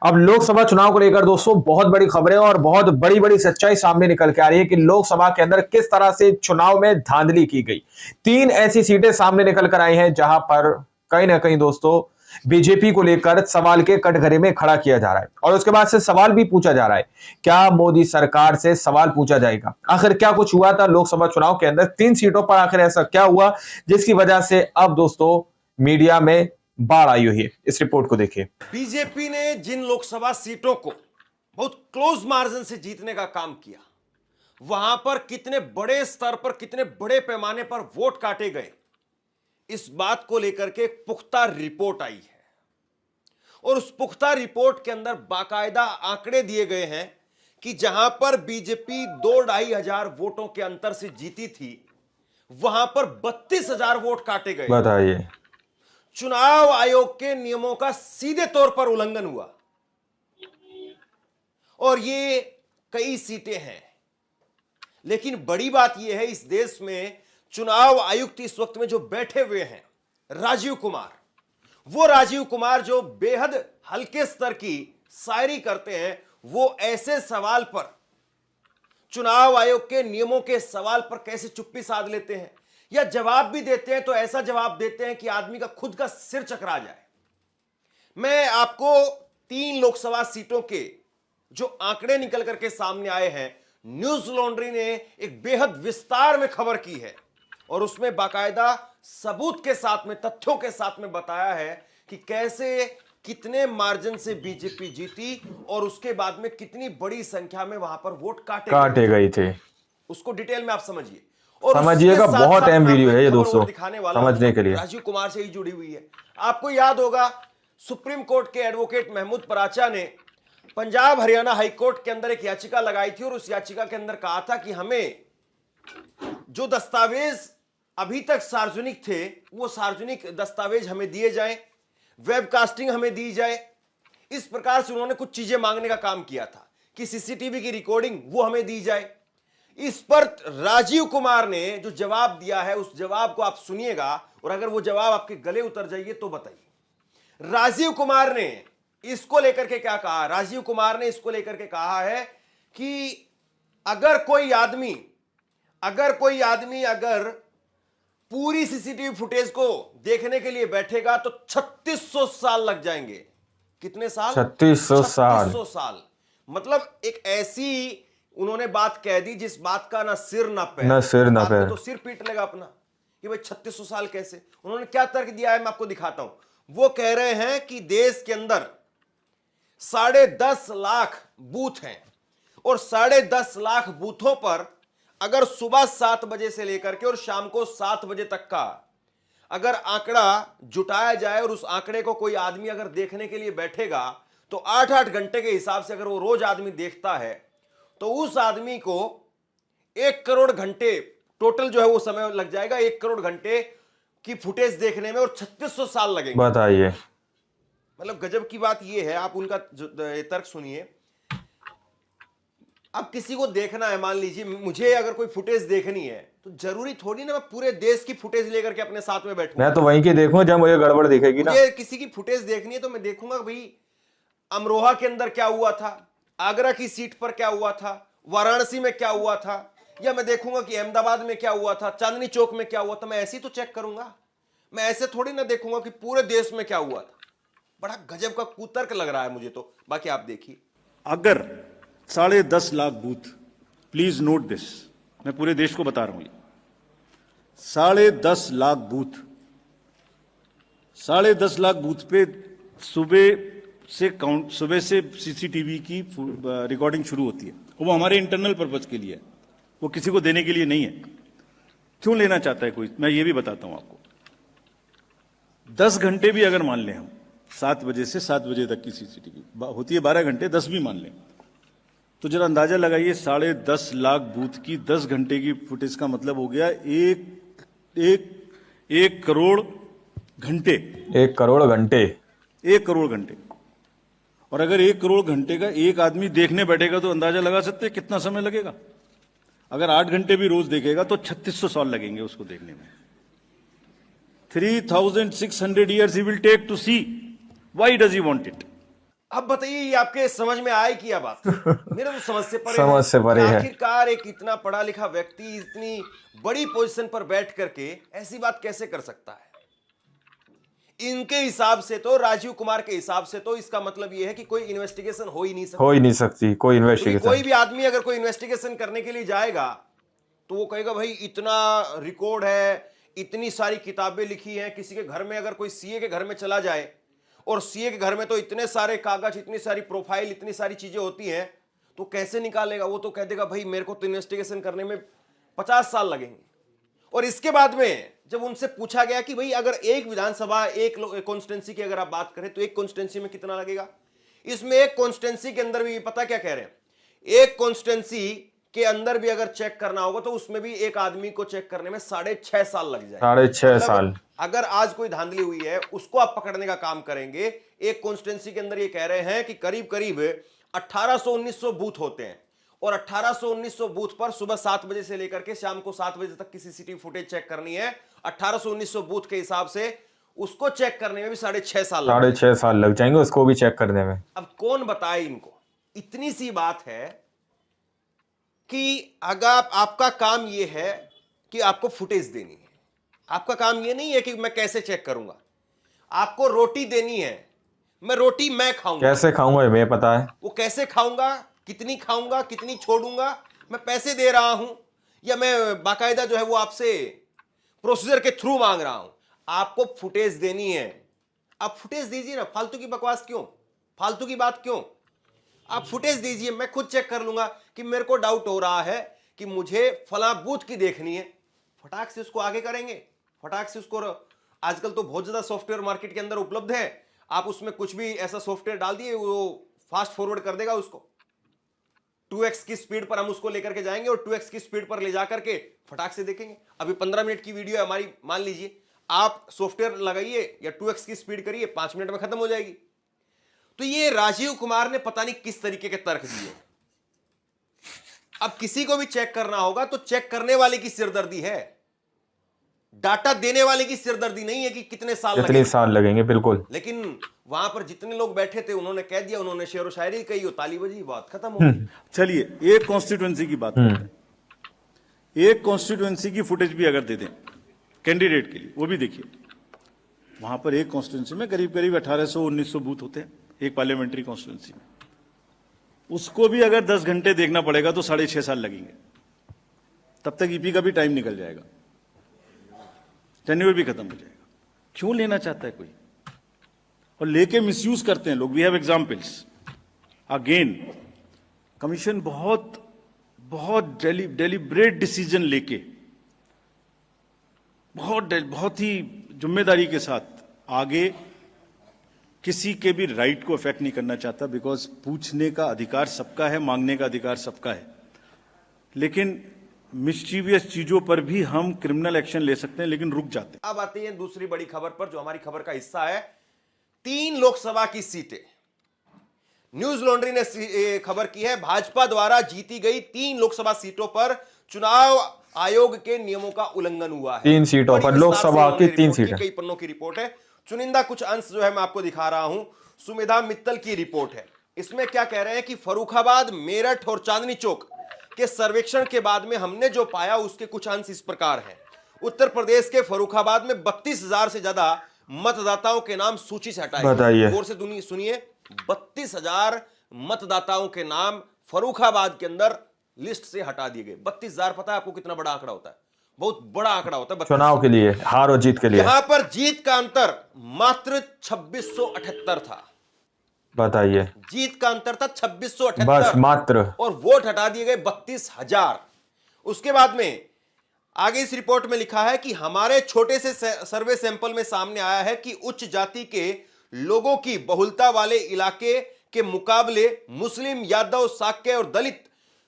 अब लोकसभा चुनाव को लेकर दोस्तों बहुत बड़ी खबरें और बहुत बड़ी बड़ी सच्चाई सामने निकल के आ रही है कि लोकसभा के अंदर किस तरह से चुनाव में धांधली की गई। 3 ऐसी सीटें सामने निकल कर आई हैं जहां पर कहीं ना कहीं दोस्तों बीजेपी को लेकर सवाल के कटघरे में खड़ा किया जा रहा है और उसके बाद से सवाल भी पूछा जा रहा है, क्या मोदी सरकार से सवाल पूछा जाएगा? आखिर क्या कुछ हुआ था लोकसभा चुनाव के अंदर? 3 सीटों पर आखिर ऐसा क्या हुआ जिसकी वजह से अब दोस्तों मीडिया में बाढ़ आई हुई है? इस रिपोर्ट को देखिए। बीजेपी ने जिन लोकसभा सीटों को बहुत क्लोज मार्जिन से जीतने का काम किया, वहां पर कितने बड़े स्तर पर, कितने बड़े पैमाने पर वोट काटे गए, इस बात को लेकर के एक पुख्ता रिपोर्ट आई है। और उस पुख्ता रिपोर्ट के अंदर बाकायदा आंकड़े दिए गए हैं कि जहां पर बीजेपी 2-2.5 हजार वोटों के अंतर से जीती थी, वहां पर 32,000 वोट काटे गए। बताइए। चुनाव आयोग के नियमों का सीधे तौर पर उल्लंघन हुआ और ये कई सीटें हैं। लेकिन बड़ी बात यह है, इस देश में चुनाव आयुक्त इस वक्त में जो बैठे हुए हैं, राजीव कुमार, वो राजीव कुमार जो बेहद हल्के स्तर की शायरी करते हैं, वो ऐसे सवाल पर, चुनाव आयोग के नियमों के सवाल पर कैसे चुप्पी साध लेते हैं या जवाब भी देते हैं तो ऐसा जवाब देते हैं कि आदमी का खुद का सिर चकरा जाए। मैं आपको 3 लोकसभा सीटों के जो आंकड़े निकल करके सामने आए हैं, न्यूज लॉन्ड्री ने एक बेहद विस्तार में खबर की है और उसमें बाकायदा सबूत के साथ में, तथ्यों के साथ में बताया है कि कैसे, कितने मार्जिन से बीजेपी जीती और उसके बाद में कितनी बड़ी संख्या में वहां पर वोट काटे गए थे। उसको डिटेल में आप समझिए। समझिएगा, बहुत अहम वीडियो है ये दोस्तों, दिखाने वाला समझने के लिए। राजीव कुमार से ही जुड़ी हुई है। आपको याद होगा, सुप्रीम कोर्ट के एडवोकेट महमूद पराचा ने पंजाब हरियाणा हाई कोर्ट के अंदर एक याचिका लगाई थी और उस याचिका के अंदर कहा था कि हमें जो दस्तावेज अभी तक सार्वजनिक थे, वो सार्वजनिक दस्तावेज हमें दिए जाएं, वेबकास्टिंग हमें दी जाए। इस प्रकार से उन्होंने कुछ चीजें मांगने का काम किया था कि सीसीटीवी की रिकॉर्डिंग वो हमें दी जाए। इस पर राजीव कुमार ने जो जवाब दिया है, उस जवाब को आप सुनिएगा और अगर वो जवाब आपके गले उतर जाइए तो बताइए। राजीव कुमार ने इसको लेकर के क्या कहा? राजीव कुमार ने इसको लेकर के कहा है कि अगर कोई आदमी अगर पूरी सीसीटीवी फुटेज को देखने के लिए बैठेगा तो 3600 साल लग जाएंगे। कितने साल? 3600 साल। मतलब एक ऐसी उन्होंने बात कह दी जिस बात का ना सिर ना पैर। तो सिर पीट लेगा अपना कि भाई 3600 साल कैसे। उन्होंने क्या तर्क दिया है, मैं आपको दिखाता हूं। वो कह रहे हैं कि देश के अंदर 10.5 लाख बूथ हैं और 10.5 लाख बूथों पर अगर सुबह 7 बजे से लेकर के और शाम को 7 बजे तक का अगर आंकड़ा जुटाया जाए और उस आंकड़े को कोई आदमी अगर देखने के लिए बैठेगा तो 8-8 घंटे के हिसाब से अगर वो रोज आदमी देखता है तो उस आदमी को 1 करोड़ घंटे टोटल जो है वो समय लग जाएगा। 1 करोड़ घंटे की फुटेज देखने में और 3600 साल लगेंगे। बताइए। मतलब गजब की बात ये है। आप उनका तर्क सुनिए। अब किसी को देखना है, मान लीजिए मुझे अगर कोई फुटेज देखनी है तो जरूरी थोड़ी ना मैं पूरे देश की फुटेज लेकर के अपने साथ में बैठूंगा। मैं तो वहीं की देखूं जब मुझे गड़बड़ दिखेगी ना। मुझे किसी की फुटेज देखनी है तो मैं देखूंगा भाई अमरोहा के अंदर क्या हुआ था, आगरा की सीट पर क्या हुआ था, वाराणसी में क्या हुआ था, या मैं देखूंगा कि अहमदाबाद में क्या हुआ था, चांदनी चौक में क्या हुआ था। मैं ऐसे ही तो चेक करूंगा, मैं ऐसे थोड़ी ना देखूंगा कि पूरे देश में क्या हुआ था। बड़ा गजब का कुतर्क लग रहा है मुझे तो। बाकी आप देखिए। अगर 10.5 lakh booth, please note this, मैं पूरे देश को बता रहा हूं, 10.5 लाख बूथ, 10.5 लाख बूथ पे सुबह से सीसीटीवी की रिकॉर्डिंग शुरू होती है। वो हमारे इंटरनल पर्पज के लिए है, वो किसी को देने के लिए नहीं है। क्यों लेना चाहता है कोई, मैं ये भी बताता हूं आपको। 10 घंटे भी अगर मान लें हम, 7 बजे से 7 बजे तक की सीसीटीवी होती है, 12 घंटे, 10 भी मान लें, तो जरा अंदाजा लगाइए 10.5 लाख बूथ की 10 घंटे की फुटेज का मतलब हो गया 1 करोड़ घंटे। 1 करोड़ घंटे। 1 करोड़ घंटे। और अगर 1 करोड़ घंटे का एक आदमी देखने बैठेगा तो अंदाजा लगा सकते हैं कितना समय लगेगा। अगर 8 घंटे भी रोज देखेगा तो 3600 साल लगेंगे उसको देखने में। 3600 years he will take to see. Why does he want it? अब बताइए ये आपके समझ में आए कि बात मेरे तो समझ से परे समझ से परे है। आखिरकार एक इतना पढ़ा लिखा व्यक्ति इतनी बड़ी पोजीशन पर बैठ करके ऐसी बात कैसे कर सकता है? इनके हिसाब से तो, राजीव कुमार के हिसाब से तो इसका मतलब यह है कि कोई इन्वेस्टिगेशन हो ही नहीं सकती। हो ही नहीं सकती कोई कोई इन्वेस्टिगेशन। भी आदमी अगर कोई इन्वेस्टिगेशन करने के लिए जाएगा तो वो कहेगा भाई इतना रिकॉर्ड है, इतनी सारी किताबें लिखी हैं। किसी के घर में अगर कोई सीए के घर में चला जाए और सीए के घर में तो इतने सारे कागज, इतनी सारी प्रोफाइल, इतनी सारी चीजें होती हैं, तो कैसे निकालेगा? वो तो कह देगा भाई मेरे को तो इन्वेस्टिगेशन करने में 50 साल लगेंगे। और इसके बाद में जब उनसे पूछा गया कि भाई अगर एक विधानसभा, एक कॉन्स्टिट्यूंसी की अगर आप बात करें तो एक कॉन्स्टिट्यूंसी में कितना लगेगा? इसमें एक कॉन्स्टिट्यूंसी के अंदर भी पता क्या कह रहे हैं, एक कॉन्स्टिट्यूंसी के अंदर भी अगर चेक करना होगा तो उसमें भी एक आदमी को चेक करने में 6.5 साल लग जाएगा। 6.5 साल। अगर आज कोई धांधली हुई है उसको आप पकड़ने का काम करेंगे। एक कॉन्स्टिट्यूंसी के अंदर ये कह रहे हैं कि करीब करीब 1800-1900 बूथ होते हैं और 1800-1900 बूथ पर सुबह 7 बजे से लेकर के शाम को 7 बजे तक की सीसीटीवी फुटेज चेक करनी है। 1800-1900 बूथ के हिसाब से उसको चेक करने में भी 6.5 साल 6.5 साल लग जाएंगे उसको भी चेक करने में। अब कौन बताए इनको? इतनी सी बात है कि अगर आपका काम यह है कि आपको फुटेज देनी है, आपका काम यह नहीं है कि मैं कैसे चेक करूंगा, आपको रोटी देनी है। रोटी मैं खाऊंगा, कैसे खाऊंगा ये मैं पता है। वो कैसे खाऊंगा, कितनी खाऊंगा, कितनी छोड़ूंगा, मैं पैसे दे रहा हूं या मैं बाकायदा जो है वो आपसे प्रोसीजर के थ्रू मांग रहा हूं। आपको फुटेज देनी है, आप फुटेज दीजिए ना। फालतू की बकवास क्यों, फालतू की बात क्यों? आप फुटेज दीजिए, मैं खुद चेक कर लूंगा कि मेरे को डाउट हो रहा है कि मुझे फला बूथ की देखनी है, फटाक से उसको आगे करेंगे, फटाक से उसको। आजकल तो बहुत ज्यादा सॉफ्टवेयर मार्केट के अंदर उपलब्ध है, आप उसमें कुछ भी ऐसा सॉफ्टवेयर डाल दिए वो फास्ट फॉरवर्ड कर देगा उसको। 2x की स्पीड पर हम उसको लेकर के जाएंगे और 2x की स्पीड पर ले जाकर के फटाक से देखेंगे। अभी 15 मिनट की वीडियो है हमारी, मान लीजिए आप सॉफ्टवेयर लगाइए या 2x की स्पीड करिए, 5 मिनट में खत्म हो जाएगी। तो ये राजीव कुमार ने पता नहीं किस तरीके के तर्क दिए। अब किसी को भी चेक करना होगा तो चेक करने वाले की सिरदर्दी है, डाटा देने वाले की सिरदर्दी नहीं है कि कितने साल लगेंगे। बिल्कुल। लेकिन वहां पर जितने लोग बैठे थे उन्होंने कह दिया, उन्होंने शेर व शायरी कही, वो ताली बजी, बात खत्म हो गई। चलिए एक कॉन्स्टिट्यूएंसी की बात करते हैं। एक कॉन्स्टिट्यूएंसी की फुटेज भी अगर दे दें कैंडिडेट के लिए, वो भी देखिए। वहां पर एक कॉन्स्टिट्यूएंसी में करीब करीब 1800-1900 बूथ होते हैं एक पार्लियामेंट्री कॉन्स्टिट्यूएंसी में। उसको भी अगर 10 घंटे देखना पड़ेगा तो 6.5 साल लगेंगे। तब तक ईपी का भी टाइम निकल जाएगा, टेन्योर भी खत्म हो जाएगा। क्यों लेना चाहता है कोई? और लेके मिसयूज करते हैं लोग। We have examples. Again commission बहुत डेलिब्रेट डिसीजन लेके बहुत ही जिम्मेदारी के साथ आगे किसी के भी राइट को अफेक्ट नहीं करना चाहता, बिकॉज पूछने का अधिकार सबका है, मांगने का अधिकार सबका है। लेकिन मिस्चीवियस चीजों पर भी हम क्रिमिनल एक्शन ले सकते हैं, लेकिन रुक जाते हैं। अब आते हैं दूसरी बड़ी खबर पर जो हमारी खबर का हिस्सा है। 3 लोकसभा की सीटें, न्यूज लॉन्ड्री ने खबर की है, भाजपा द्वारा जीती गई 3 लोकसभा सीटों पर चुनाव आयोग के नियमों का उल्लंघन हुआ है। 3 सीटों पर लोकसभा की 3 सीटें। कई पन्नों की रिपोर्ट है, चुनिंदा कुछ अंश जो है मैं आपको दिखा रहा हूं। सुमेधा मित्तल की रिपोर्ट है। इसमें क्या कह रहे हैं कि फर्रुखाबाद, मेरठ और चांदनी चौक के सर्वेक्षण के बाद में हमने जो पाया उसके कुछ अंश इस प्रकार हैं। उत्तर प्रदेश के फर्रुखाबाद में 32,000 से ज्यादा मतदाताओं के नाम सूची से हटाए गए। गौर से सुनिए, 32,000 मतदाताओं के नाम फर्रुखाबाद के अंदर लिस्ट से हटा दिए गए। 32,000 पता है आपको कितना बड़ा आंकड़ा होता है? बहुत बड़ा आंकड़ा होता है चुनाव के लिए, हार और जीत के लिए। यहां पर जीत का अंतर मात्र 2678 था। बताइए, जीत का अंतर था 2678 बस मात्र, और वोट हटा दिए गए 32,000। उसके बाद में आगे इस रिपोर्ट में लिखा है कि हमारे छोटे से सर्वे सैंपल में सामने आया है कि उच्च जाति के लोगों की बहुलता वाले इलाके के मुकाबले मुस्लिम, यादव, साक्य और दलित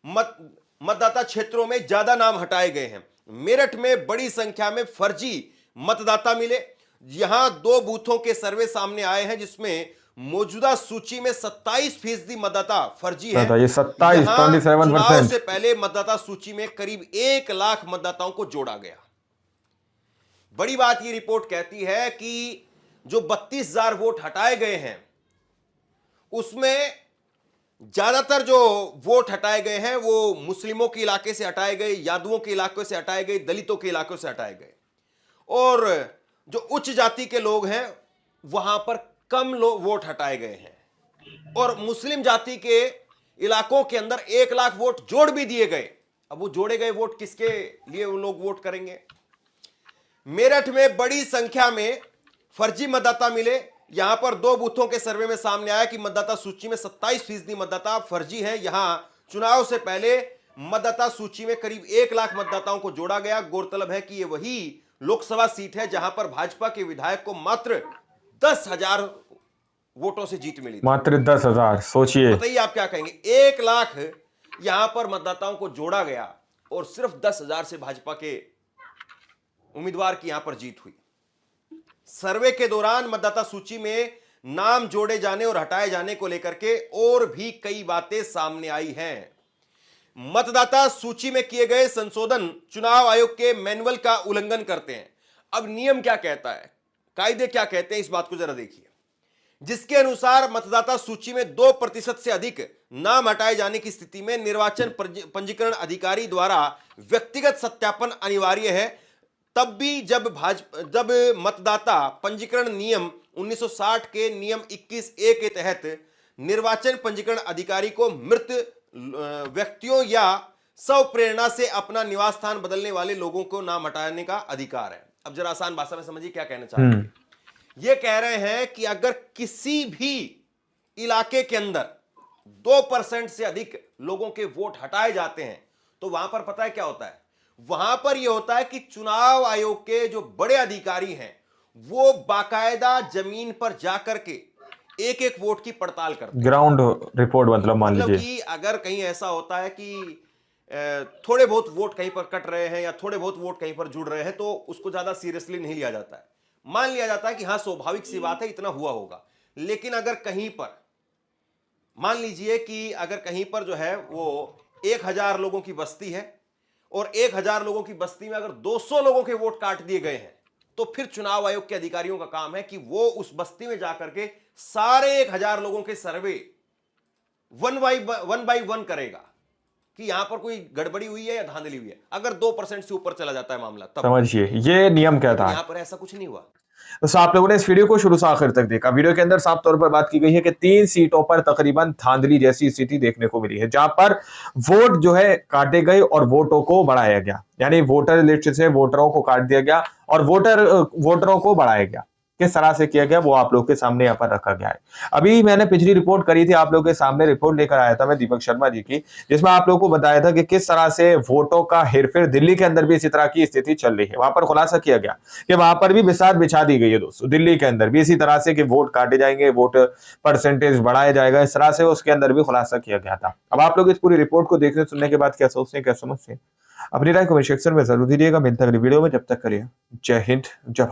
मतदाता क्षेत्रों में ज्यादा नाम हटाए गए हैं। मेरठ में बड़ी संख्या में फर्जी मतदाता मिले। यहां 2 बूथों के सर्वे सामने आए हैं जिसमें मौजूदा सूची में 27% मतदाता फर्जी है। 27% चुनाव से पहले मतदाता सूची में करीब 1 लाख मतदाताओं को जोड़ा गया। बड़ी बात यह रिपोर्ट कहती है कि जो 32,000 वोट हटाए गए हैं उसमें ज्यादातर जो वोट हटाए गए हैं वो मुस्लिमों के इलाके से हटाए गए, यादवों के इलाकों से हटाए गए, दलितों के इलाकों से हटाए गए, और जो उच्च जाति के लोग हैं वहां पर कम लोग वोट हटाए गए हैं, और मुस्लिम जाति के इलाकों के अंदर 1 लाख वोट जोड़ भी दिए गए। अब वो जोड़े गए वोट किसके लिए वो लोग वोट करेंगे? मेरठ में बड़ी संख्या में फर्जी मतदाता मिले। यहां पर 2 बूथों के सर्वे में सामने आया कि मतदाता सूची में 27% मतदाता फर्जी हैं। यहां चुनाव से पहले मतदाता सूची में करीब 1 लाख मतदाताओं को जोड़ा गया। गौरतलब है कि यह वही लोकसभा सीट है जहां पर भाजपा के विधायक को मात्र 10,000 वोटों से जीत मिली थी। मात्र 10,000, सोचिए। बताइए आप क्या कहेंगे? 1 लाख यहां पर मतदाताओं को जोड़ा गया और सिर्फ 10,000 से भाजपा के उम्मीदवार की यहां पर जीत हुई। सर्वे के दौरान मतदाता सूची में नाम जोड़े जाने और हटाए जाने को लेकर के और भी कई बातें सामने आई हैं। मतदाता सूची में किए गए संशोधन चुनाव आयोग के मैनुअल का उल्लंघन करते हैं। अब नियम क्या कहता है, कायदे क्या कहते हैं, इस बात को जरा देखिए। जिसके अनुसार मतदाता सूची में 2% से अधिक नाम हटाए जाने की स्थिति में निर्वाचन पंजीकरण अधिकारी द्वारा व्यक्तिगत सत्यापन अनिवार्य है, तब भी जब मतदाता पंजीकरण नियम 1960 के नियम 21A के तहत निर्वाचन पंजीकरण अधिकारी को मृत व्यक्तियों या स्वप्रेरणा से अपना निवास स्थान बदलने वाले लोगों को नाम हटाने का अधिकार है। अब जरा आसान भाषा में समझिए क्या कहना चाह रहे हैं। ये कह रहे हैं कि अगर किसी भी इलाके के अंदर 2% से अधिक लोगों के वोट हटाए जाते हैं तो वहां पर पता है क्या होता है? वहां पर यह होता है कि चुनाव आयोग के जो बड़े अधिकारी हैं वो बाकायदा जमीन पर जाकर के एक एक वोट की पड़ताल करते हैं। ग्राउंड रिपोर्ट मतलब मान लीजिए कि अगर कहीं ऐसा होता है कि थोड़े बहुत वोट कहीं पर कट रहे हैं या थोड़े बहुत वोट कहीं पर जुड़ रहे हैं तो उसको ज्यादा सीरियसली नहीं लिया जाता है। मान लिया जाता है कि हाँ स्वाभाविक सी बात है, इतना हुआ होगा। लेकिन अगर कहीं पर मान लीजिए कि अगर कहीं पर जो है वो 1000 लोगों की बस्ती है और 1000 लोगों की बस्ती में अगर 200 लोगों के वोट काट दिए गए हैं तो फिर चुनाव आयोग के अधिकारियों का काम है कि वो उस बस्ती में जाकर के सारे 1000 लोगों के सर्वे वन बाई वन करेगा कि यहां पर कोई गड़बड़ी हुई है या धांधली हुई है। अगर 2% से ऊपर चला जाता है मामला तब समझिए ये नियम क्या था। यहां पर ऐसा कुछ नहीं हुआ। तो आप लोगों ने इस वीडियो को शुरू से आखिर तक देखा। वीडियो के अंदर साफ तौर पर बात की गई है कि 3 सीटों पर तकरीबन धांधली जैसी स्थिति देखने को मिली है, जहां पर वोट जो है काटे गए और वोटों को बढ़ाया गया, यानी वोटर लिस्ट से वोटरों को काट दिया गया और वोटरों को बढ़ाया गया। किस तरह से किया गया वो आप लोग के सामने यहाँ पर रखा गया है। अभी मैंने पिछली रिपोर्ट करी थी, आप लोग के सामने रिपोर्ट लेकर आया था मैं दीपक शर्मा जी की, जिसमें आप लोगों को बताया था कि किस तरह से वोटों का हेरफेर दिल्ली के अंदर भी इसी तरह की स्थिति चल रही है। वहां पर खुलासा किया गया कि वहां पर भी बिसात बिछा दी गई है दोस्तों, दिल्ली के अंदर भी इसी तरह से कि वोट काटे जाएंगे, वोट परसेंटेज बढ़ाया जाएगा, इस तरह से उसके अंदर भी खुलासा किया गया था। अब आप लोग इस पूरी रिपोर्ट को देखने सुनने के बाद क्या सोचते हैं, क्या समझते हैं, अपनी राय कमेंट सेक्शन में जरूर दीजिएगा। मिलते हैं अगली वीडियो में, जब तक करिए जय हिंद जय भारत।